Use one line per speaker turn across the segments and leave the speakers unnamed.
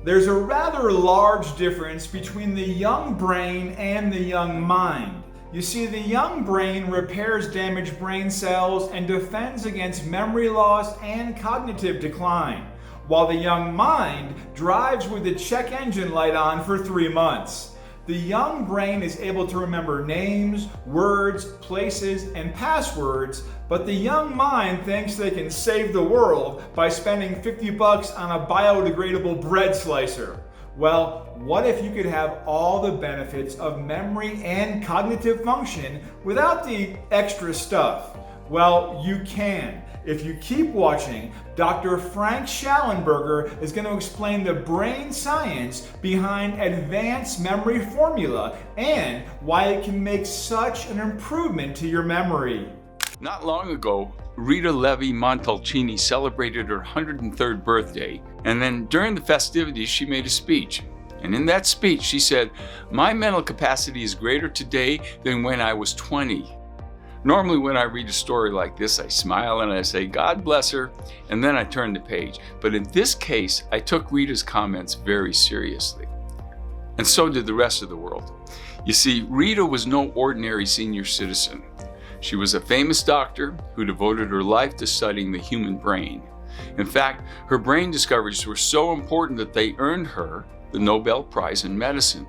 There's a rather large difference between the young brain and the young mind. You see, the young brain repairs damaged brain cells and defends against memory loss and cognitive decline, while the young mind drives with the check engine light on for 3 months. The young brain is able to remember names, words, places, and passwords, but the young mind thinks they can save the world by spending $50 on a biodegradable bread slicer. Well, what if you could have all the benefits of memory and cognitive function without the extra stuff? Well, you can. If you keep watching, Dr. Frank Schallenberger is going to explain the brain science behind advanced memory formula and why it can make such an improvement to your memory.
Not long ago, Rita Levi Montalcini celebrated her 103rd birthday, and then during the festivities she made a speech. And in that speech she said, "My mental capacity is greater today than when I was 20. Normally when I read a story like this, I smile and I say, God bless her, and then I turn the page. But in this case, I took Rita's comments very seriously. And so did the rest of the world. You see, Rita was no ordinary senior citizen. She was a famous doctor who devoted her life to studying the human brain. In fact, her brain discoveries were so important that they earned her the Nobel Prize in Medicine.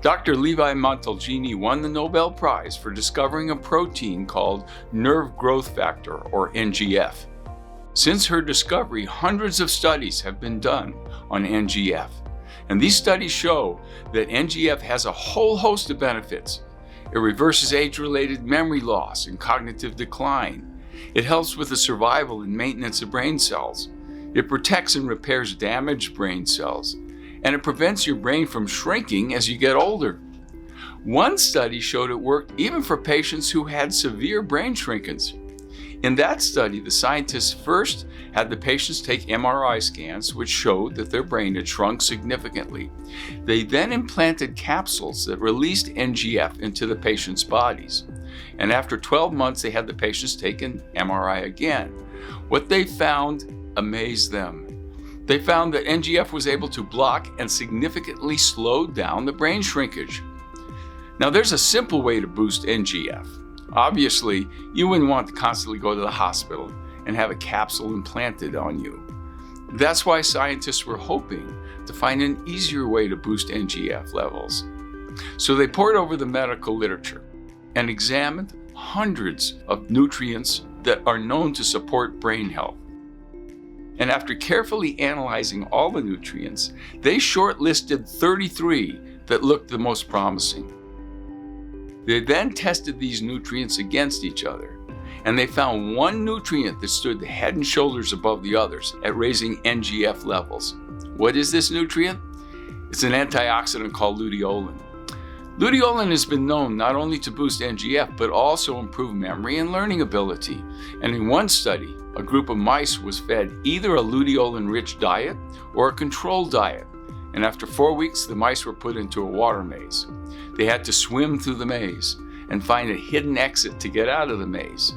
Dr. Levi Montalcini won the Nobel Prize for discovering a protein called nerve growth factor, or NGF. Since her discovery, hundreds of studies have been done on NGF. And these studies show that NGF has a whole host of benefits. It reverses age-related memory loss and cognitive decline. It helps with the survival and maintenance of brain cells. It protects and repairs damaged brain cells. And it prevents your brain from shrinking as you get older. One study showed it worked even for patients who had severe brain shrinkage. In that study, the scientists first had the patients take MRI scans, which showed that their brain had shrunk significantly. They then implanted capsules that released NGF into the patients' bodies. And after 12 months, they had the patients take an MRI again. What they found amazed them. They found that NGF was able to block and significantly slow down the brain shrinkage. Now, there's a simple way to boost NGF. Obviously, you wouldn't want to constantly go to the hospital and have a capsule implanted on you. That's why scientists were hoping to find an easier way to boost NGF levels. So they pored over the medical literature and examined hundreds of nutrients that are known to support brain health. And after carefully analyzing all the nutrients, they shortlisted 33 that looked the most promising. They then tested these nutrients against each other, and they found one nutrient that stood head and shoulders above the others at raising NGF levels. What is this nutrient? It's an antioxidant called luteolin. Luteolin has been known not only to boost NGF, but also improve memory and learning ability. And in one study, a group of mice was fed either a luteolin-rich diet or a controlled diet. And after 4 weeks, the mice were put into a water maze. They had to swim through the maze and find a hidden exit to get out of the maze.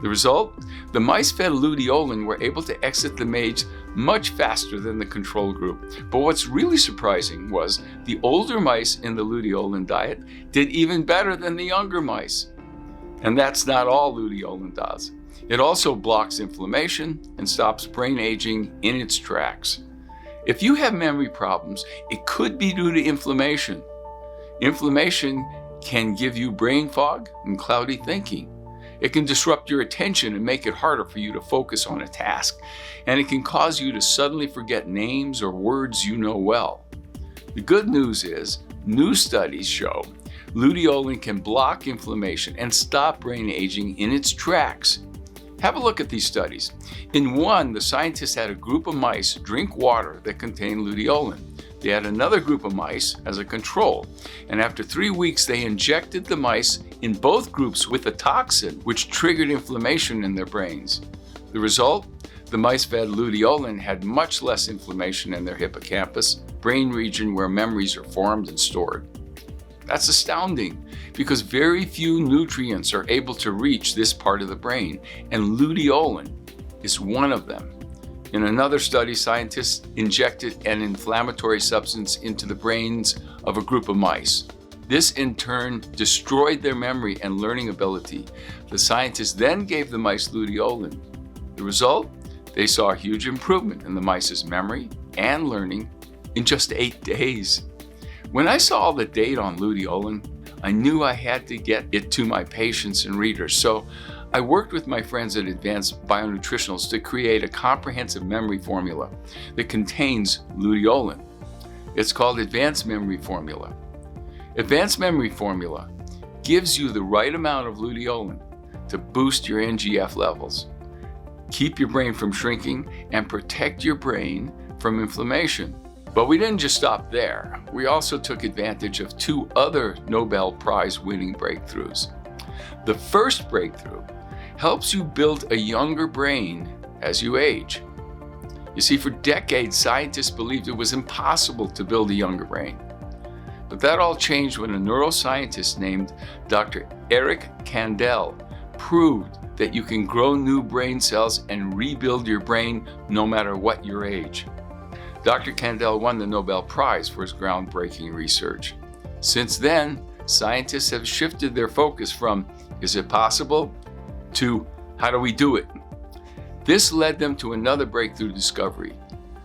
The result? The mice fed luteolin were able to exit the maze much faster than the control group. But what's really surprising was the older mice in the luteolin diet did even better than the younger mice. And that's not all luteolin does. It also blocks inflammation and stops brain aging in its tracks. If you have memory problems, it could be due to inflammation. Inflammation can give you brain fog and cloudy thinking. It can disrupt your attention and make it harder for you to focus on a task. And it can cause you to suddenly forget names or words you know well. The good news is, new studies show luteolin can block inflammation and stop brain aging in its tracks. Have a look at these studies. In one, the scientists had a group of mice drink water that contained luteolin. They had another group of mice as a control, and after 3 weeks, they injected the mice in both groups with a toxin which triggered inflammation in their brains. The result? The mice fed luteolin had much less inflammation in their hippocampus, brain region where memories are formed and stored. That's astounding, because very few nutrients are able to reach this part of the brain, and luteolin is one of them. In another study, scientists injected an inflammatory substance into the brains of a group of mice. This in turn destroyed their memory and learning ability. The scientists then gave the mice luteolin. The result? They saw a huge improvement in the mice's memory and learning in just 8 days. When I saw all the data on luteolin, I knew I had to get it to my patients and readers. So I worked with my friends at Advanced Bionutritionals to create a comprehensive memory formula that contains luteolin. It's called Advanced Memory Formula. Advanced Memory Formula gives you the right amount of luteolin to boost your NGF levels, keep your brain from shrinking, and protect your brain from inflammation. But we didn't just stop there. We also took advantage of 2 other Nobel Prize winning breakthroughs. The first breakthrough helps you build a younger brain as you age. You see, for decades, scientists believed it was impossible to build a younger brain. But that all changed when a neuroscientist named Dr. Eric Kandel proved that you can grow new brain cells and rebuild your brain no matter what your age. Dr. Kandel won the Nobel Prize for his groundbreaking research. Since then, scientists have shifted their focus from, is it possible, to how do we do it? This led them to another breakthrough discovery,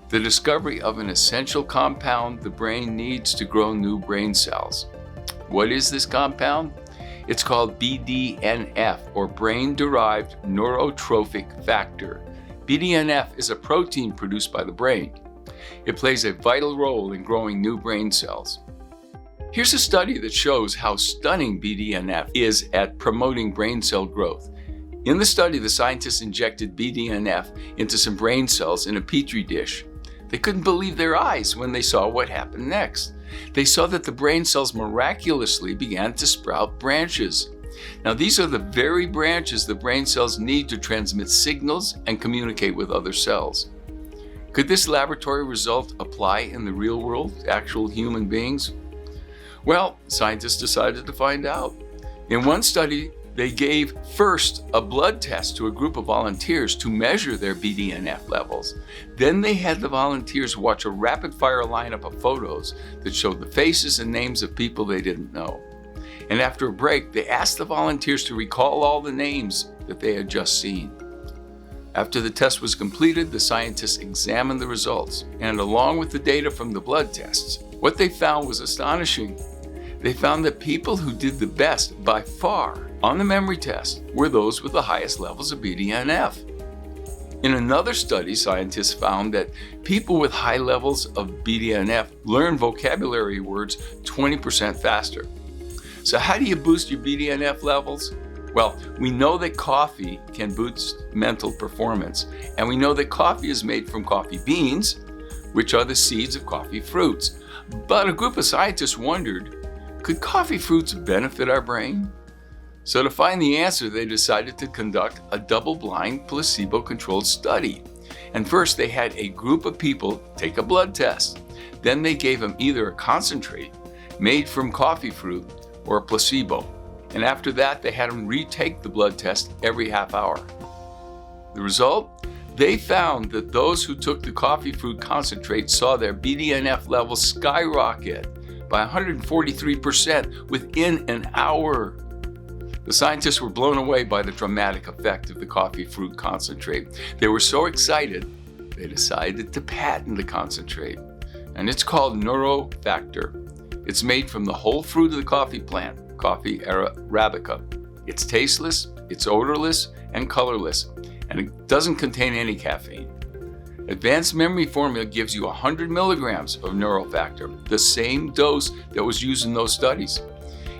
the discovery of an essential compound the brain needs to grow new brain cells. What is this compound? It's called BDNF, or brain-derived neurotrophic factor. BDNF is a protein produced by the brain. It plays a vital role in growing new brain cells. Here's a study that shows how stunning BDNF is at promoting brain cell growth. In the study, the scientists injected BDNF into some brain cells in a petri dish. They couldn't believe their eyes when they saw what happened next. They saw that the brain cells miraculously began to sprout branches. Now, these are the very branches the brain cells need to transmit signals and communicate with other cells. Could this laboratory result apply in the real world to actual human beings? Well, scientists decided to find out. In one study, they gave first a blood test to a group of volunteers to measure their BDNF levels. Then they had the volunteers watch a rapid-fire lineup of photos that showed the faces and names of people they didn't know. And after a break, they asked the volunteers to recall all the names that they had just seen. After the test was completed, the scientists examined the results, and along with the data from the blood tests, what they found was astonishing. They found that people who did the best by far on the memory test were those with the highest levels of BDNF. In another study, scientists found that people with high levels of BDNF learn vocabulary words 20% faster. So how do you boost your BDNF levels? Well, we know that coffee can boost mental performance, and we know that coffee is made from coffee beans, which are the seeds of coffee fruits. But a group of scientists wondered, could coffee fruits benefit our brain? So to find the answer, they decided to conduct a double-blind, placebo-controlled study. And first, they had a group of people take a blood test. Then they gave them either a concentrate made from coffee fruit or a placebo. And after that, they had them retake the blood test every half hour. The result? They found that those who took the coffee fruit concentrate saw their BDNF levels skyrocket by 143% within an hour. The scientists were blown away by the dramatic effect of the coffee fruit concentrate. They were so excited, they decided to patent the concentrate. And it's called NeuroFactor. It's made from the whole fruit of the coffee plant, Coffea arabica. It's tasteless, it's odorless, and colorless, and it doesn't contain any caffeine. Advanced Memory Formula gives you 100 milligrams of NeuroFactor, the same dose that was used in those studies.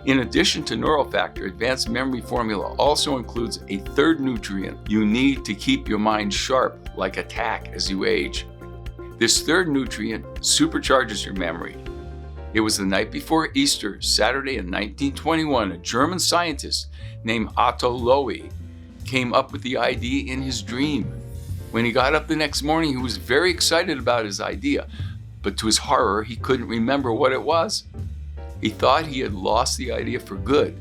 In addition to NeuroFactor, Advanced Memory Formula also includes a third nutrient you need to keep your mind sharp, like a tack, as you age. This third nutrient supercharges your memory. It was the night before Easter, Saturday in 1921, a German scientist named Otto Loewy came up with the idea in his dream. When he got up the next morning, he was very excited about his idea, but to his horror, he couldn't remember what it was. He thought he had lost the idea for good,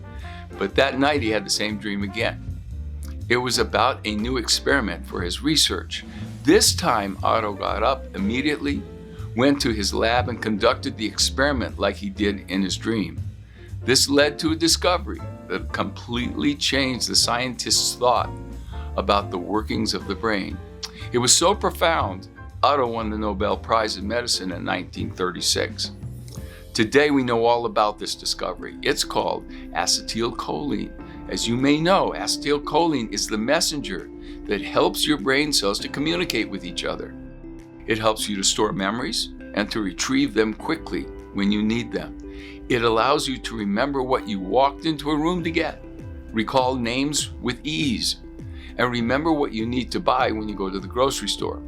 but that night he had the same dream again. It was about a new experiment for his research. This time, Otto got up immediately, went to his lab, and conducted the experiment like he did in his dream. This led to a discovery that completely changed the scientist's thought about the workings of the brain. It was so profound, Otto won the Nobel Prize in Medicine in 1936. Today we know all about this discovery. It's called acetylcholine. As you may know, acetylcholine is the messenger that helps your brain cells to communicate with each other. It helps you to store memories and to retrieve them quickly when you need them. It allows you to remember what you walked into a room to get, recall names with ease, and remember what you need to buy when you go to the grocery store.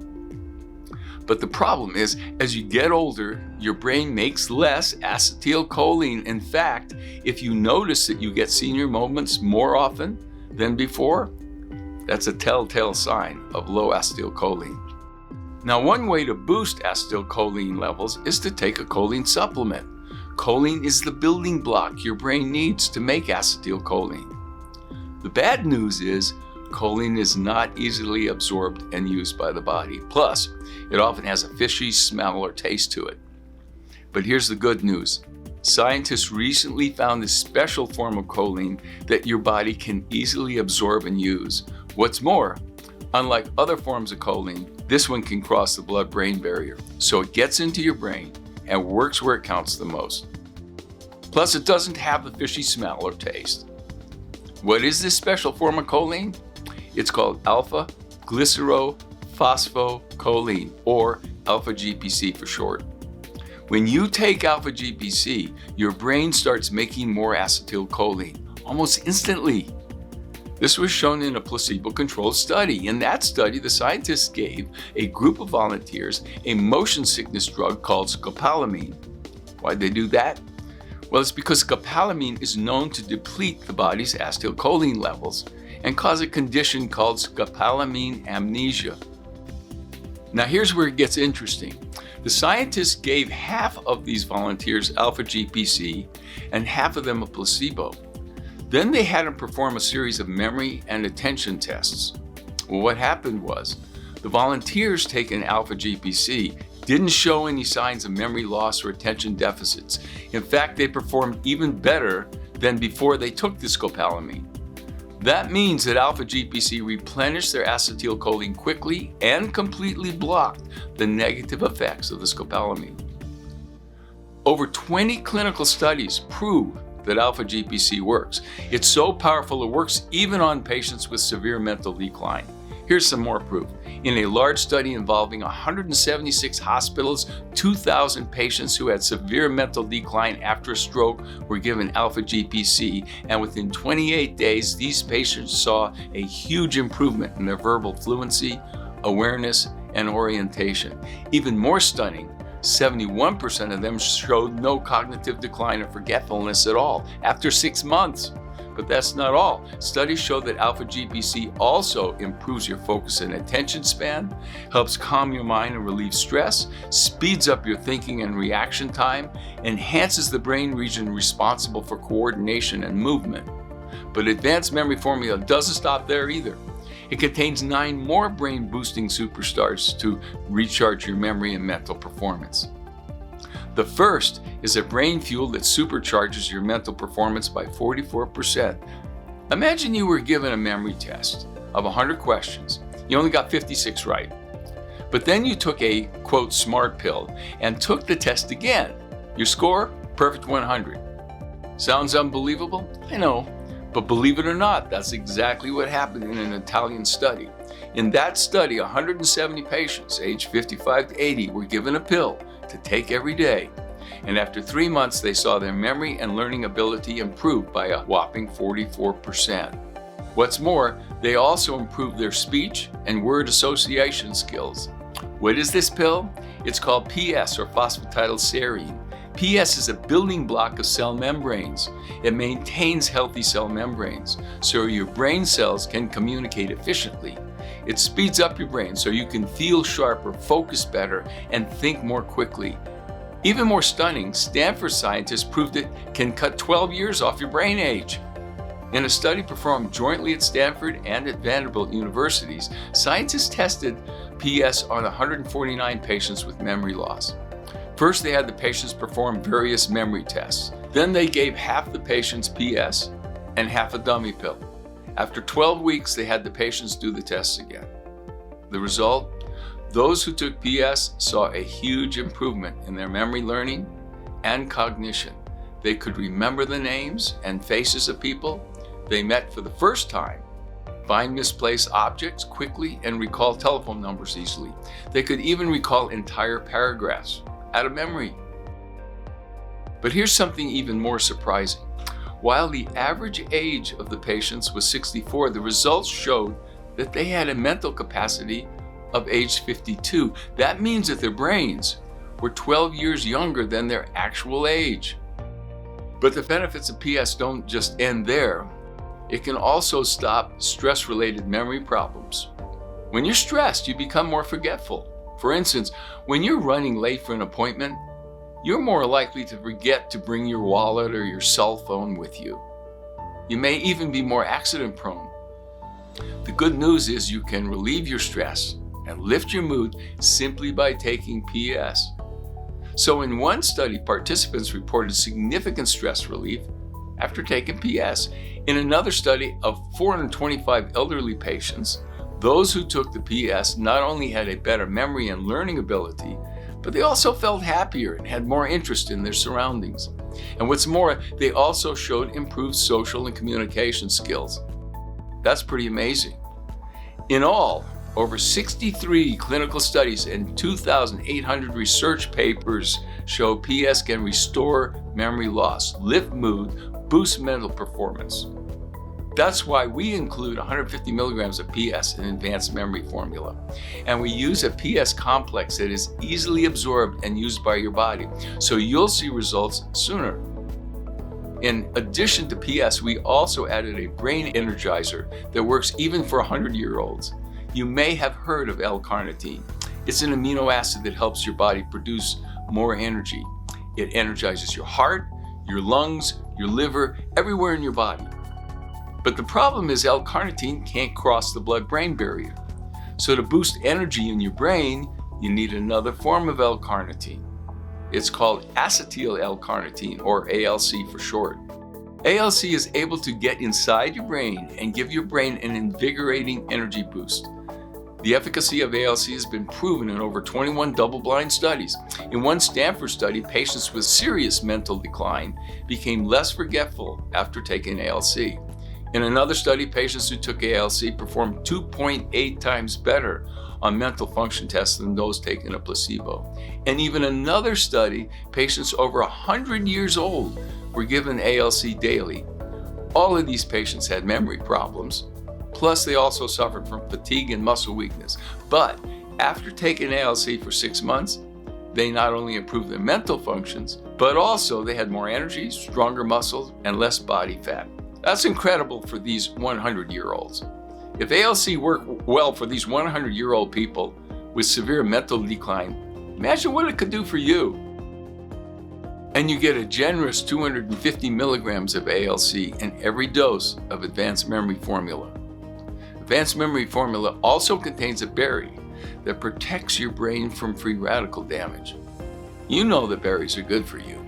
But the problem is, as you get older, your brain makes less acetylcholine. In fact, if you notice that you get senior moments more often than before, that's a telltale sign of low acetylcholine. Now, one way to boost acetylcholine levels is to take a choline supplement. Choline is the building block your brain needs to make acetylcholine. The bad news is, choline is not easily absorbed and used by the body. Plus, it often has a fishy smell or taste to it. But here's the good news. Scientists recently found a special form of choline that your body can easily absorb and use. What's more, unlike other forms of choline, this one can cross the blood-brain barrier, so it gets into your brain and works where it counts the most. Plus, it doesn't have the fishy smell or taste. What is this special form of choline? It's called alpha-glycerophosphocholine, or alpha-GPC for short. When you take alpha-GPC, your brain starts making more acetylcholine almost instantly. This was shown in a placebo-controlled study. In that study, the scientists gave a group of volunteers a motion sickness drug called scopolamine. Why'd they do that? Well, it's because scopolamine is known to deplete the body's acetylcholine levels and cause a condition called scopolamine amnesia. Now here's where it gets interesting. The scientists gave half of these volunteers alpha-GPC and half of them a placebo. Then they had them perform a series of memory and attention tests. Well, what happened was, the volunteers taking alpha-GPC didn't show any signs of memory loss or attention deficits. In fact, they performed even better than before they took the scopolamine. That means that alpha-GPC replenished their acetylcholine quickly and completely blocked the negative effects of the scopolamine. Over 20 clinical studies prove that alpha-GPC works. It's so powerful it works even on patients with severe mental decline. Here's some more proof. In a large study involving 176 hospitals, 2,000 patients who had severe mental decline after a stroke were given alpha-GPC, and within 28 days, these patients saw a huge improvement in their verbal fluency, awareness, and orientation. Even more stunning, 71% of them showed no cognitive decline or forgetfulness at all after 6 months. But that's not all. Studies show that alpha-GPC also improves your focus and attention span, helps calm your mind and relieve stress, speeds up your thinking and reaction time, enhances the brain region responsible for coordination and movement. But advanced memory formula doesn't stop there either. It contains 9 more brain-boosting superstars to recharge your memory and mental performance. The first is a brain fuel that supercharges your mental performance by 44%. Imagine you were given a memory test of 100 questions. You only got 56 right. But then you took a, quote, smart pill and took the test again. Your score? Perfect 100. Sounds unbelievable? I know. But believe it or not, that's exactly what happened in an Italian study. In that study, 170 patients aged 55 to 80 were given a pill to take every day. And after 3 months, they saw their memory and learning ability improve by a whopping 44%. What's more, they also improved their speech and word association skills. What is this pill? It's called PS, or phosphatidylserine. PS is a building block of cell membranes. It maintains healthy cell membranes, so your brain cells can communicate efficiently. It speeds up your brain so you can feel sharper, focus better, and think more quickly. Even more stunning, Stanford scientists proved it can cut 12 years off your brain age. In a study performed jointly at Stanford and at Vanderbilt universities, scientists tested PS on 149 patients with memory loss. First, they had the patients perform various memory tests. Then they gave half the patients PS and half a dummy pill. After 12 weeks, they had the patients do the tests again. The result? Those who took PS saw a huge improvement in their memory learning and cognition. They could remember the names and faces of people they met for the first time, find misplaced objects quickly, and recall telephone numbers easily. They could even recall entire paragraphs out of memory. But here's something even more surprising. While the average age of the patients was 64, the results showed that they had a mental capacity of age 52. That means that their brains were 12 years younger than their actual age. But the benefits of PS don't just end there. It can also stop stress-related memory problems. When you're stressed, you become more forgetful. For instance, when you're running late for an appointment, you're more likely to forget to bring your wallet or your cell phone with you. You may even be more accident-prone. The good news is you can relieve your stress and lift your mood simply by taking PS. So in one study, participants reported significant stress relief after taking PS. In another study of 425 elderly patients, those who took the PS not only had a better memory and learning ability, but they also felt happier and had more interest in their surroundings. And what's more, they also showed improved social and communication skills. That's pretty amazing. In all, over 63 clinical studies and 2,800 research papers show PS can restore memory loss, lift mood, boost mental performance. That's why we include 150 milligrams of PS in Advanced Memory Formula. And we use a PS complex that is easily absorbed and used by your body, so you'll see results sooner. In addition to PS, we also added a brain energizer that works even for 100-year-olds. You may have heard of L-carnitine. It's an amino acid that helps your body produce more energy. It energizes your heart, your lungs, your liver, everywhere in your body. But the problem is L-carnitine can't cross the blood-brain barrier. So to boost energy in your brain, you need another form of L-carnitine. It's called acetyl L-carnitine, or ALC for short. ALC is able to get inside your brain and give your brain an invigorating energy boost. The efficacy of ALC has been proven in over 21 double-blind studies. In one Stanford study, patients with serious mental decline became less forgetful after taking ALC. In another study, patients who took ALC performed 2.8 times better on mental function tests than those taking a placebo. And even another study, patients over 100 years old were given ALC daily. All of these patients had memory problems. Plus, they also suffered from fatigue and muscle weakness. But after taking ALC for 6 months, they not only improved their mental functions, but also they had more energy, stronger muscles, and less body fat. That's incredible for these 100-year-olds. If ALC worked well for these 100-year-old people with severe mental decline, imagine what it could do for you. And you get a generous 250 milligrams of ALC in every dose of Advanced Memory Formula. Advanced Memory Formula also contains a berry that protects your brain from free radical damage. You know that berries are good for you.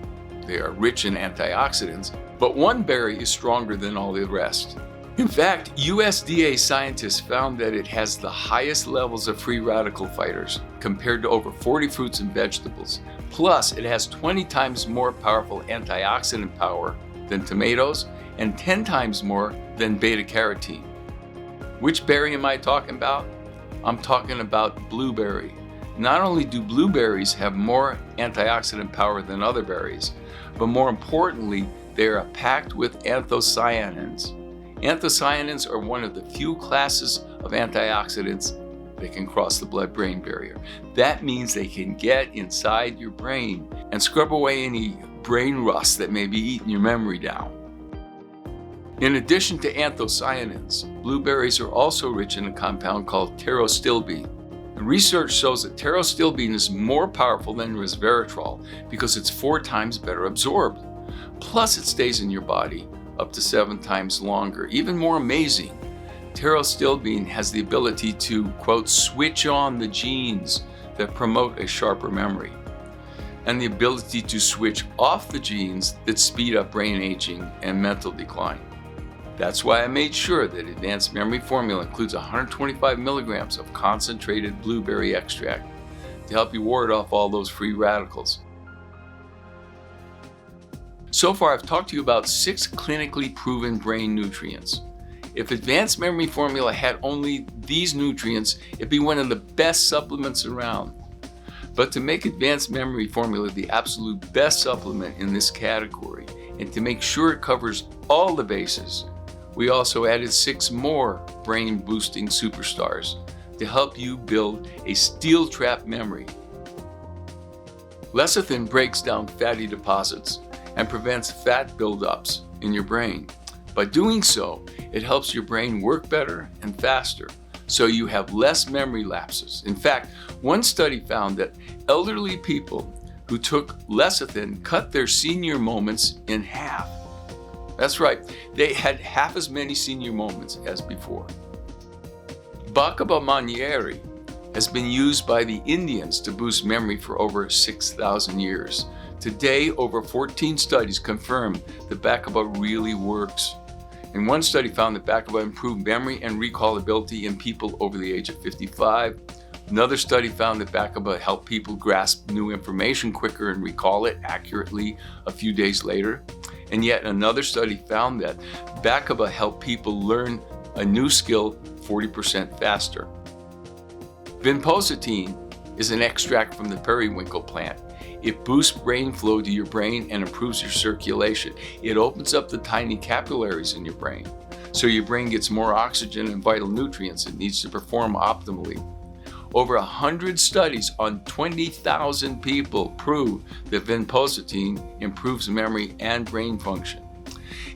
They are rich in antioxidants, but one berry is stronger than all the rest. In fact, USDA scientists found that it has the highest levels of free radical fighters compared to over 40 fruits and vegetables. Plus, it has 20 times more powerful antioxidant power than tomatoes and 10 times more than beta-carotene. Which berry am I talking about? I'm talking about blueberry. Not only do blueberries have more antioxidant power than other berries, but more importantly, they are packed with anthocyanins. Anthocyanins are one of the few classes of antioxidants that can cross the blood-brain barrier. That means they can get inside your brain and scrub away any brain rust that may be eating your memory down. In addition to anthocyanins, blueberries are also rich in a compound called pterostilbene. And research shows that pterostilbene is more powerful than resveratrol because it's 4 times better absorbed. Plus, it stays in your body up to 7 times longer. Even more amazing, pterostilbene has the ability to, quote, switch on the genes that promote a sharper memory, and the ability to switch off the genes that speed up brain aging and mental decline. That's why I made sure that Advanced Memory Formula includes 125 milligrams of concentrated blueberry extract to help you ward off all those free radicals. So far, I've talked to you about 6 clinically proven brain nutrients. If Advanced Memory Formula had only these nutrients, it'd be one of the best supplements around. But to make Advanced Memory Formula the absolute best supplement in this category, and to make sure it covers all the bases, we also added 6 more brain-boosting superstars to help you build a steel-trap memory. Lecithin breaks down fatty deposits and prevents fat buildups in your brain. By doing so, it helps your brain work better and faster, so you have less memory lapses. In fact, one study found that elderly people who took lecithin cut their senior moments in half. That's right, they had half as many senior moments as before. Bacaba manieri has been used by the Indians to boost memory for over 6,000 years. Today, over 14 studies confirm that Bacaba really works. And one study found that Bacaba improved memory and recall ability in people over the age of 55. Another study found that Bacaba helped people grasp new information quicker and recall it accurately a few days later. And yet another study found that Bacaba helped people learn a new skill 40% faster. Vinpocetine is an extract from the periwinkle plant. It boosts brain flow to your brain and improves your circulation. It opens up the tiny capillaries in your brain, so your brain gets more oxygen and vital nutrients it needs to perform optimally. Over 100 studies on 20,000 people prove that vinpocetine improves memory and brain function.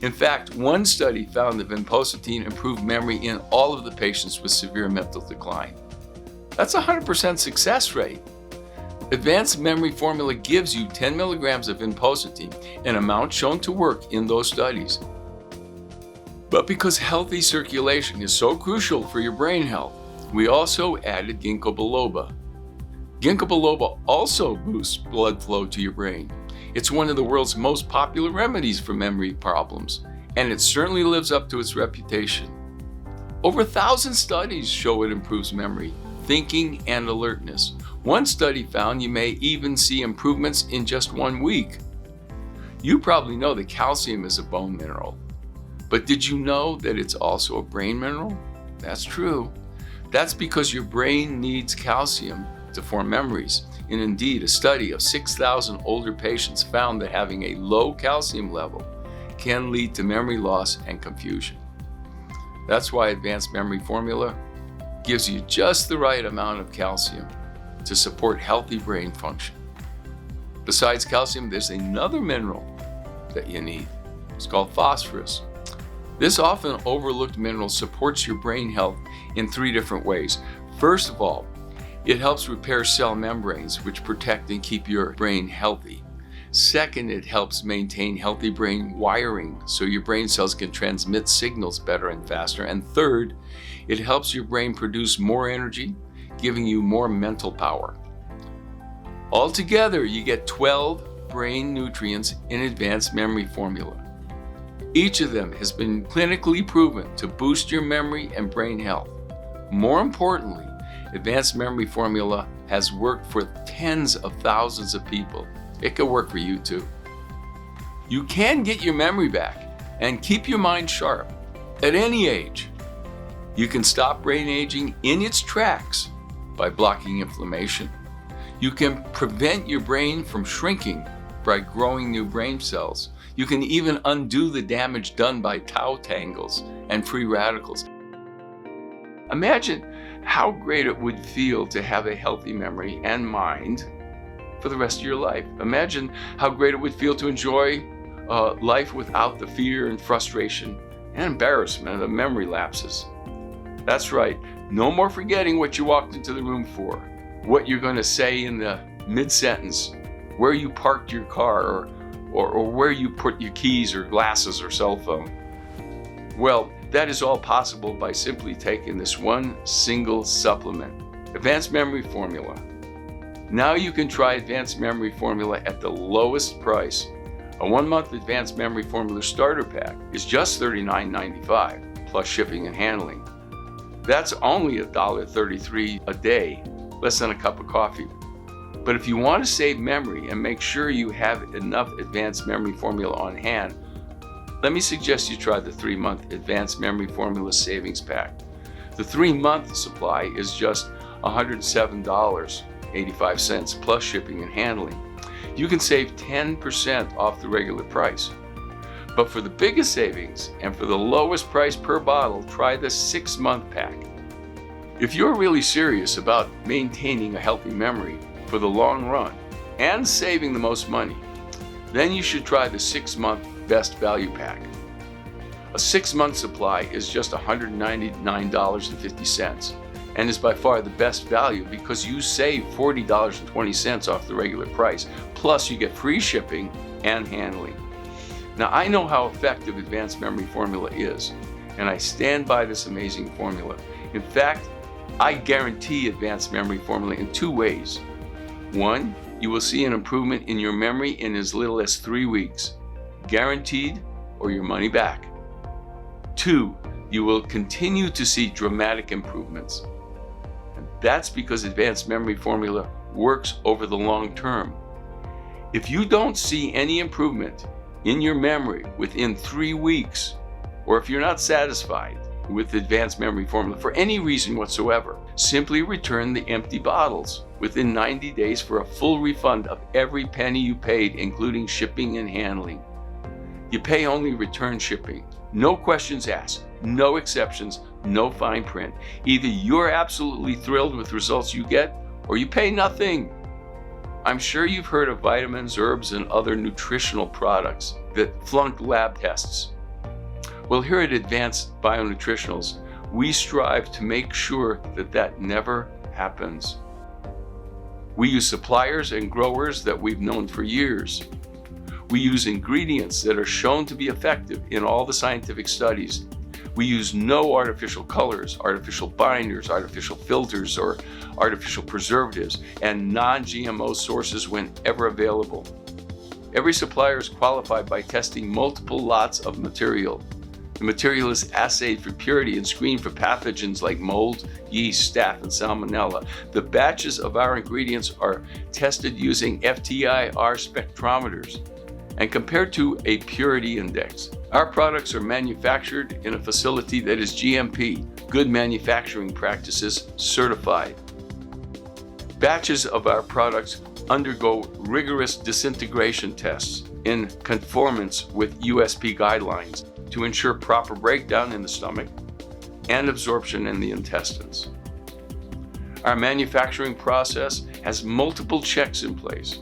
In fact, one study found that vinpocetine improved memory in all of the patients with severe mental decline. That's a 100% success rate. Advanced Memory Formula gives you 10 milligrams of vinpocetine, an amount shown to work in those studies. But because healthy circulation is so crucial for your brain health, we also added ginkgo biloba. Ginkgo biloba also boosts blood flow to your brain. It's one of the world's most popular remedies for memory problems, and it certainly lives up to its reputation. Over 1,000 studies show it improves memory, thinking, and alertness. One study found you may even see improvements in just 1 week. You probably know that calcium is a bone mineral, but did you know that it's also a brain mineral? That's true. That's because your brain needs calcium to form memories. And indeed, a study of 6,000 older patients found that having a low calcium level can lead to memory loss and confusion. That's why Advanced Memory Formula gives you just the right amount of calcium to support healthy brain function. Besides calcium, there's another mineral that you need. It's called phosphorus. This often overlooked mineral supports your brain health in 3 different ways. First of all, it helps repair cell membranes, which protect and keep your brain healthy. Second, it helps maintain healthy brain wiring so your brain cells can transmit signals better and faster. And third, it helps your brain produce more energy, giving you more mental power. Altogether, you get 12 brain nutrients in Advanced Memory Formula. Each of them has been clinically proven to boost your memory and brain health. More importantly, Advanced Memory Formula has worked for tens of thousands of people. It could work for you too. You can get your memory back and keep your mind sharp at any age. You can stop brain aging in its tracks by blocking inflammation. You can prevent your brain from shrinking by growing new brain cells. You can even undo the damage done by tau tangles and free radicals. Imagine how great it would feel to have a healthy memory and mind for the rest of your life. Imagine how great it would feel to enjoy life without the fear and frustration and embarrassment of memory lapses. That's right, no more forgetting what you walked into the room for, what you're going to say in the mid-sentence, where you parked your car, or where you put your keys or glasses or cell phone. Well, that is all possible by simply taking this one single supplement, Advanced Memory Formula. Now you can try Advanced Memory Formula at the lowest price. A 1-month Advanced Memory Formula starter pack is just $39.95 plus shipping and handling. That's only $1.33 a day, less than a cup of coffee. But if you want to save memory and make sure you have enough Advanced Memory Formula on hand, let me suggest you try the 3-month Advanced Memory Formula Savings Pack. The 3-month supply is just $107.85 plus shipping and handling. You can save 10% off the regular price. But for the biggest savings and for the lowest price per bottle, try the 6-month pack. If you're really serious about maintaining a healthy memory for the long run and saving the most money, then you should try the 6-month Best Value Pack. A 6-month supply is just $199.50 and is by far the best value because you save $40.20 off the regular price, plus you get free shipping and handling. Now, I know how effective Advanced Memory Formula is, and I stand by this amazing formula. In fact, I guarantee Advanced Memory Formula in 2 ways. 1, you will see an improvement in your memory in as little as 3 weeks, guaranteed, or your money back. 2, you will continue to see dramatic improvements. And that's because Advanced Memory Formula works over the long term. If you don't see any improvement in your memory within 3 weeks, or if you're not satisfied with Advanced Memory Formula for any reason whatsoever, simply return the empty bottles within 90 days for a full refund of every penny you paid, including shipping and handling. You pay only return shipping. No questions asked, no exceptions, no fine print. Either you're absolutely thrilled with results you get, or you pay nothing. I'm sure you've heard of vitamins, herbs, and other nutritional products that flunk lab tests. Well, here at Advanced Bionutritionals, we strive to make sure that that never happens. We use suppliers and growers that we've known for years. We use ingredients that are shown to be effective in all the scientific studies. We use no artificial colors, artificial binders, artificial filters, or artificial preservatives, and non-GMO sources whenever available. Every supplier is qualified by testing multiple lots of material. The material is assayed for purity and screened for pathogens like mold, yeast, staph, and salmonella. The batches of our ingredients are tested using FTIR spectrometers and compared to a purity index. Our products are manufactured in a facility that is GMP, Good Manufacturing Practices certified. Batches of our products undergo rigorous disintegration tests in conformance with USP guidelines to ensure proper breakdown in the stomach and absorption in the intestines. Our manufacturing process has multiple checks in place,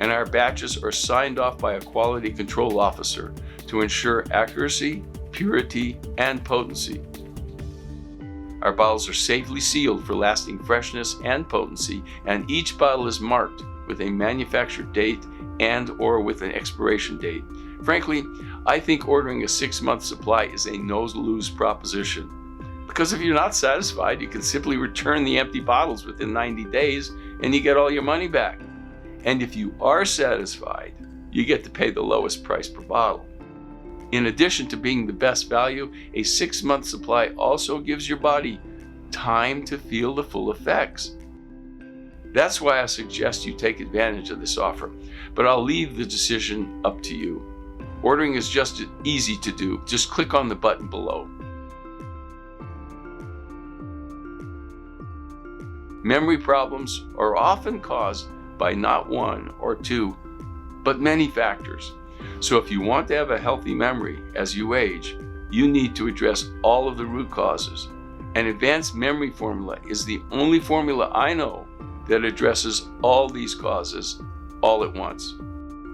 and our batches are signed off by a quality control officer to ensure accuracy, purity, and potency. Our bottles are safely sealed for lasting freshness and potency, and each bottle is marked with a manufacture date and/or with an expiration date. Frankly, I think ordering a 6-month supply is a no-lose proposition. Because if you're not satisfied, you can simply return the empty bottles within 90 days and you get all your money back. And if you are satisfied, you get to pay the lowest price per bottle. In addition to being the best value, a 6-month supply also gives your body time to feel the full effects. That's why I suggest you take advantage of this offer, but I'll leave the decision up to you. Ordering is just easy to do. Just click on the button below. Memory problems are often caused by not 1 or 2, but many factors. So if you want to have a healthy memory as you age, you need to address all of the root causes. An Advanced Memory Formula is the only formula I know that addresses all these causes all at once.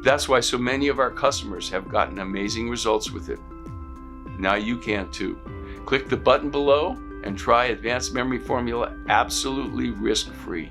That's why so many of our customers have gotten amazing results with it. Now you can too. Click the button below and try Advanced Memory Formula absolutely risk-free.